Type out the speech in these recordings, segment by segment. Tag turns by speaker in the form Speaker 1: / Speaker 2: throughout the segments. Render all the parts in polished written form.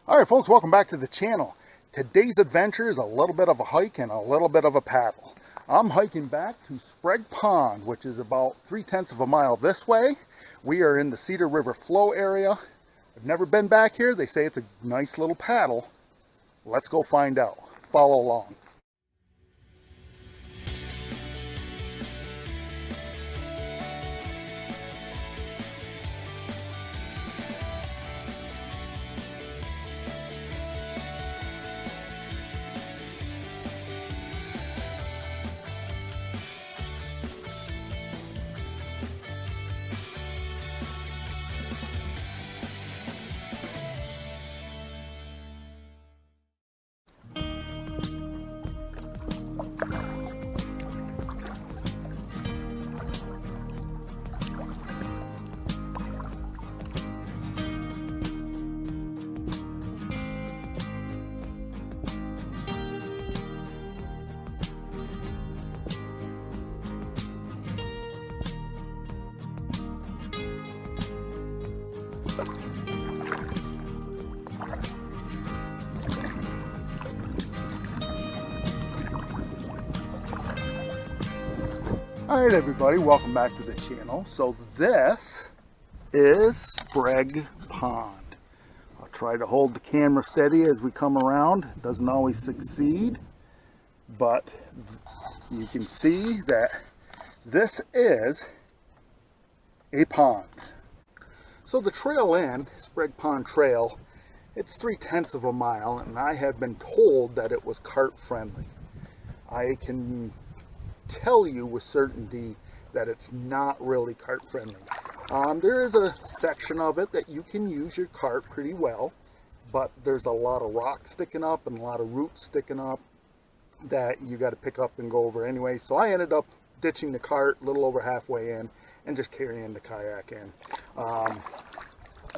Speaker 1: Alright folks, welcome back to the channel. Today's adventure is a little bit of a hike and a little bit of a paddle. I'm hiking back to Sprague Pond, which is about 3/10 of a mile this way. We are in the Cedar River flow area. I've never been back here. They say it's a nice little paddle. Let's go find out. Follow along. Alright everybody, welcome back to the channel. So this is Sprague Pond. I'll try to hold the camera steady as we come around. It doesn't always succeed, but you can see that this is a pond. So the trail end, Sprague Pond Trail, it's 3/10 of a mile, and I have been told that it was cart friendly. I can tell you with certainty that it's not really cart friendly. There is a section of it that you can use your cart pretty well, but there's a lot of rocks sticking up and a lot of roots sticking up that you got to pick up and go over anyway. So I ended up ditching the cart a little over halfway in and just carrying the kayak in.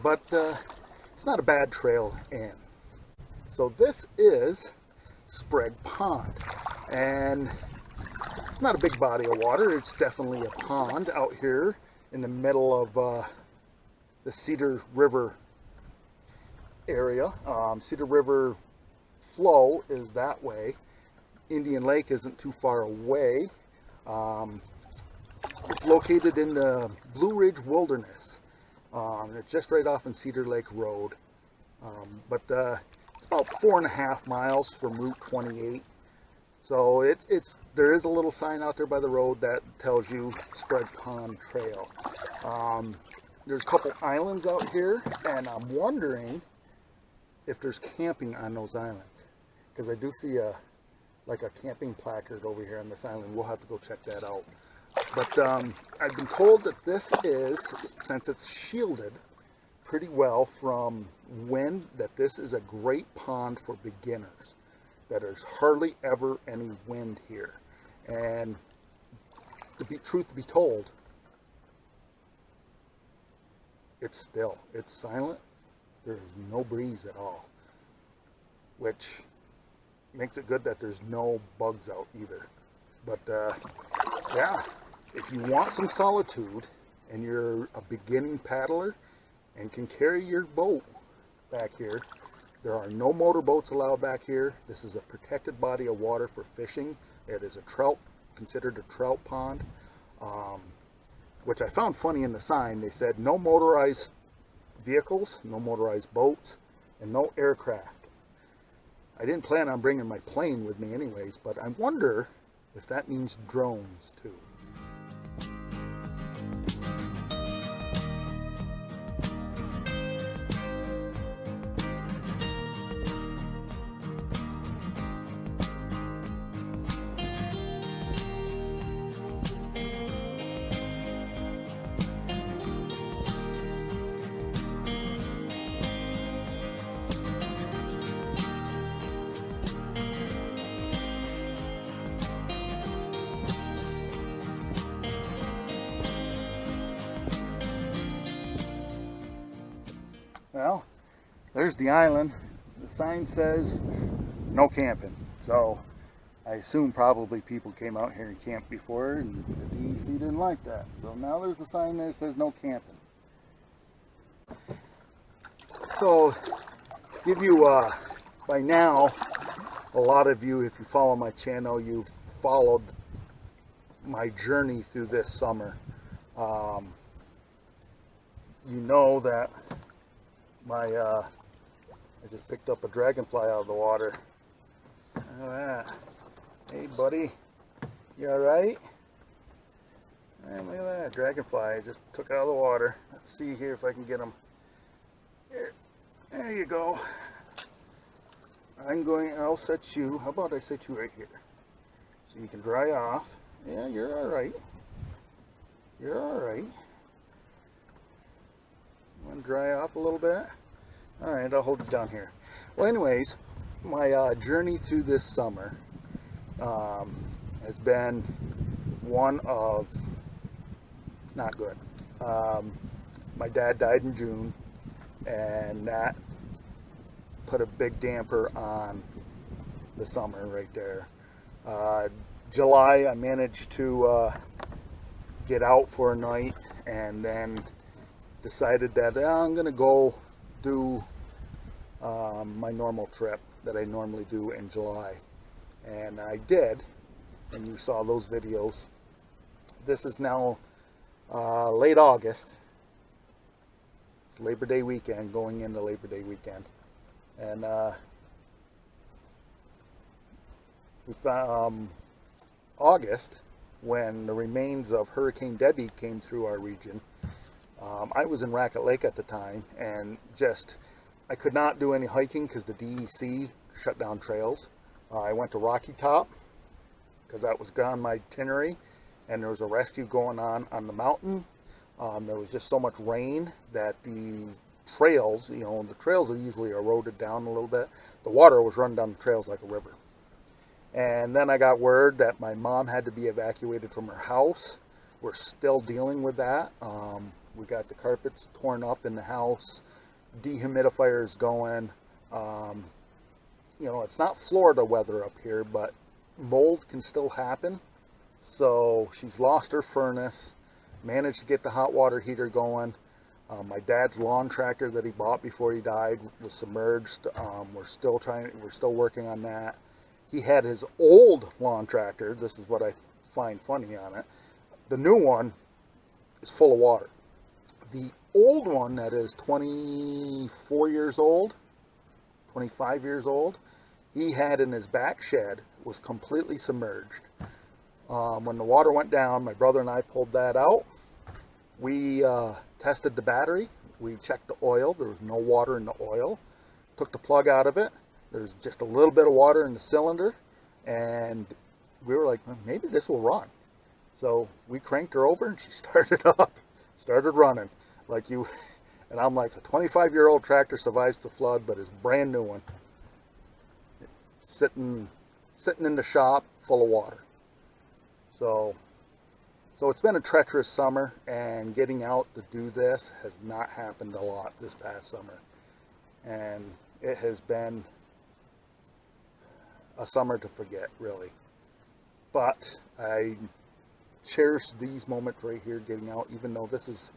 Speaker 1: But it's not a bad trail in. So this is Sprague Pond, and it's not a big body of water. It's definitely a pond out here in the middle of the Cedar River area. Cedar River flow is that way. Indian Lake isn't too far away. It's located in the Blue Ridge Wilderness. It's just right off in Cedar Lake Road. But it's about 4.5 miles from Route 28. So there is a little sign out there by the road that tells you Sprague Pond Trail. There's a couple islands out here, and I'm wondering if there's camping on those islands, because I do see like a camping placard over here on this island. We'll have to go check that out. But I've been told that this is, since it's shielded pretty well from wind, that this is a great pond for beginners. That there's hardly ever any wind here, and truth to be told, it's still, it's silent. There's no breeze at all, which makes it good that there's no bugs out either. But yeah, if you want some solitude and you're a beginning paddler and can carry your boat back here, there are no motorboats allowed back here. This is a protected body of water for fishing. It is considered a trout pond, which I found funny in the sign. They said no motorized vehicles, no motorized boats, and no aircraft. I didn't plan on bringing my plane with me anyways, but I wonder if that means drones too. Well, there's the island. The sign says no camping. So I assume probably people came out here and camped before, and the DEC didn't like that. So now there's a sign there that says no camping. So give you, by now, a lot of you, if you follow my channel, you've followed my journey through this summer. You know that I just picked up a dragonfly out of the water. Look at that. Hey buddy, you alright? And look at that, dragonfly I just took out of the water. Let's see here if I can get him. Here. There you go. I'll set you, how about I set you right here? So you can dry off. Yeah, you're alright. You're alright. Want to dry off a little bit? Alright, I'll hold it down here. Well, anyways, my journey through this summer has been one of not good. My dad died in June, and that put a big damper on the summer right there. July, I managed to get out for a night, and then decided that I'm gonna go do my normal trip that I normally do in July, and I did, and you saw those videos. This is now late August. It's Labor Day weekend, going into Labor Day weekend, and we found August, when the remains of Hurricane Debbie came through our region. I was in Racket Lake at the time, and I could not do any hiking because the DEC shut down trails. I went to Rocky Top because that was on my itinerary, and there was a rescue going on the mountain. There was just so much rain that the trails, the trails are usually eroded down a little bit. The water was running down the trails like a river. And then I got word that my mom had to be evacuated from her house. We're still dealing with that. We got the carpets torn up in the house, dehumidifiers going. It's not Florida weather up here, but mold can still happen. So she's lost her furnace, managed to get the hot water heater going. My dad's lawn tractor that he bought before he died was submerged. We're still working on that. He had his old lawn tractor. This is what I find funny on it. The new one is full of water. The old one, that is 24 years old, 25 years old, he had in his back shed, was completely submerged. When the water went down, my brother and I pulled that out. We tested the battery. We checked the oil. There was no water in the oil. Took the plug out of it. There's just a little bit of water in the cylinder, and we were like, well, maybe this will run. So we cranked her over, and she started up, started running. And I'm like, a 25-year-old tractor survives the flood, but it's a brand new one, sitting in the shop full of water. So it's been a treacherous summer, and getting out to do this has not happened a lot this past summer, and it has been a summer to forget, really. But I cherish these moments right here, getting out, even though this is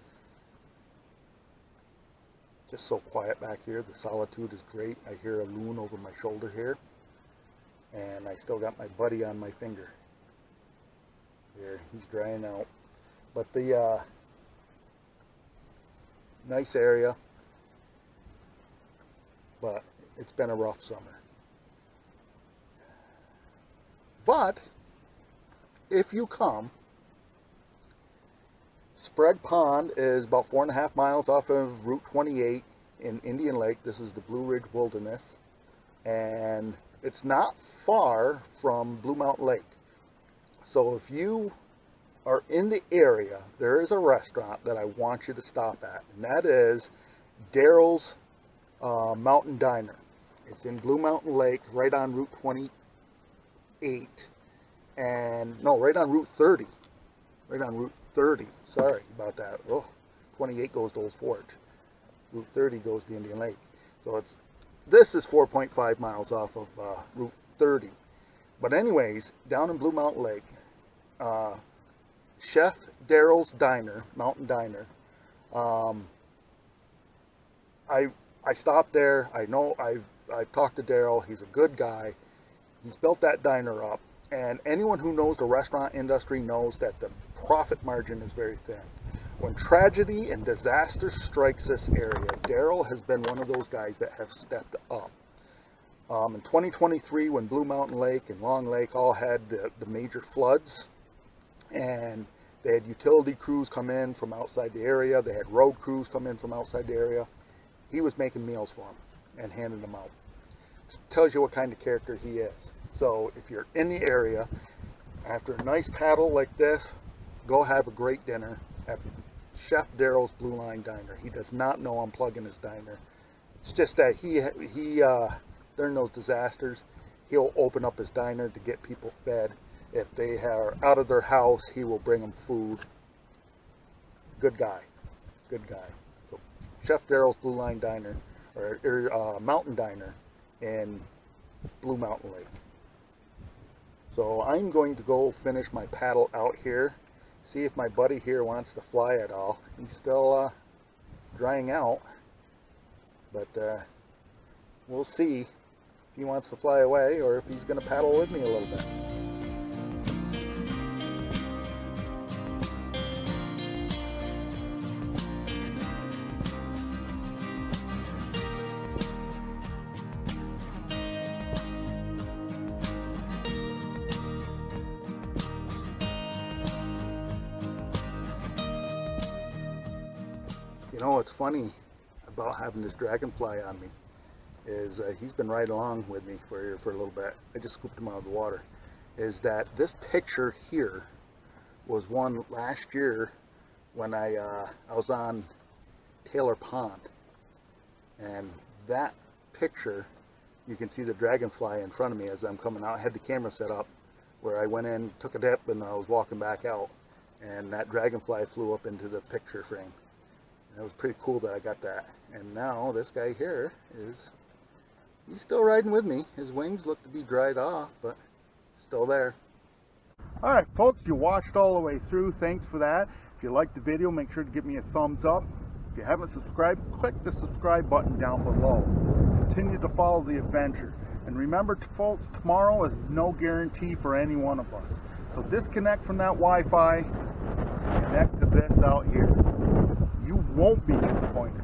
Speaker 1: just so quiet back here. The solitude is great. I hear a loon over my shoulder here, and I still got my buddy on my finger here. He's drying out, but the nice area, but it's been a rough summer. But if you come, Sprague Pond is about 4.5 miles off of Route 28 in Indian Lake. This is the Blue Ridge Wilderness, and it's not far from Blue Mountain Lake. So if you are in the area, there is a restaurant that I want you to stop at, and that is Daryl's Mountain Diner. It's in Blue Mountain Lake, right on Route 28, and no, right on Route 30. Right on Route 30. Sorry about that. Oh, 28 goes to Old Forge. Route 30 goes to Indian Lake. So this is 4.5 miles off of Route 30. But anyways, down in Blue Mountain Lake, Chef Daryl's Diner, Mountain Diner. I I stopped there. I know I've talked to Daryl. He's a good guy. He's built that diner up. And anyone who knows the restaurant industry knows that the profit margin is very thin. When tragedy and disaster strikes this area, Daryl has been one of those guys that have stepped up. In 2023, when Blue Mountain Lake and Long Lake all had the major floods, and they had utility crews come in from outside the area, they had road crews come in from outside the area, he was making meals for them and handing them out. So it tells you what kind of character he is. So if you're in the area, after a nice paddle like this, go have a great dinner at Chef Daryl's Blue Line Diner. He does not know I'm plugging his diner. It's just that he during those disasters, he'll open up his diner to get people fed. If they are out of their house, he will bring them food. Good guy. Good guy. So Chef Daryl's Blue Line Diner, or Mountain Diner in Blue Mountain Lake. So I'm going to go finish my paddle out here, see if my buddy here wants to fly at all. He's still drying out, but we'll see if he wants to fly away or if he's going to paddle with me a little bit. You know what's funny about having this dragonfly on me is he's been right along with me for a little bit. I just scooped him out of the water. Is that this picture here was one last year when I was on Taylor Pond, and that picture, you can see the dragonfly in front of me as I'm coming out. I had the camera set up where I went in, took a dip, and I was walking back out, and that dragonfly flew up into the picture frame. It was pretty cool that I got that. And now this guy here he's still riding with me. His wings look to be dried off, but still there. Alright folks, you watched all the way through. Thanks for that. If you liked the video, make sure to give me a thumbs up. If you haven't subscribed, click the subscribe button down below. Continue to follow the adventure. And remember folks, tomorrow is no guarantee for any one of us. So disconnect from that Wi-Fi, connect to this out here. You won't be disappointed.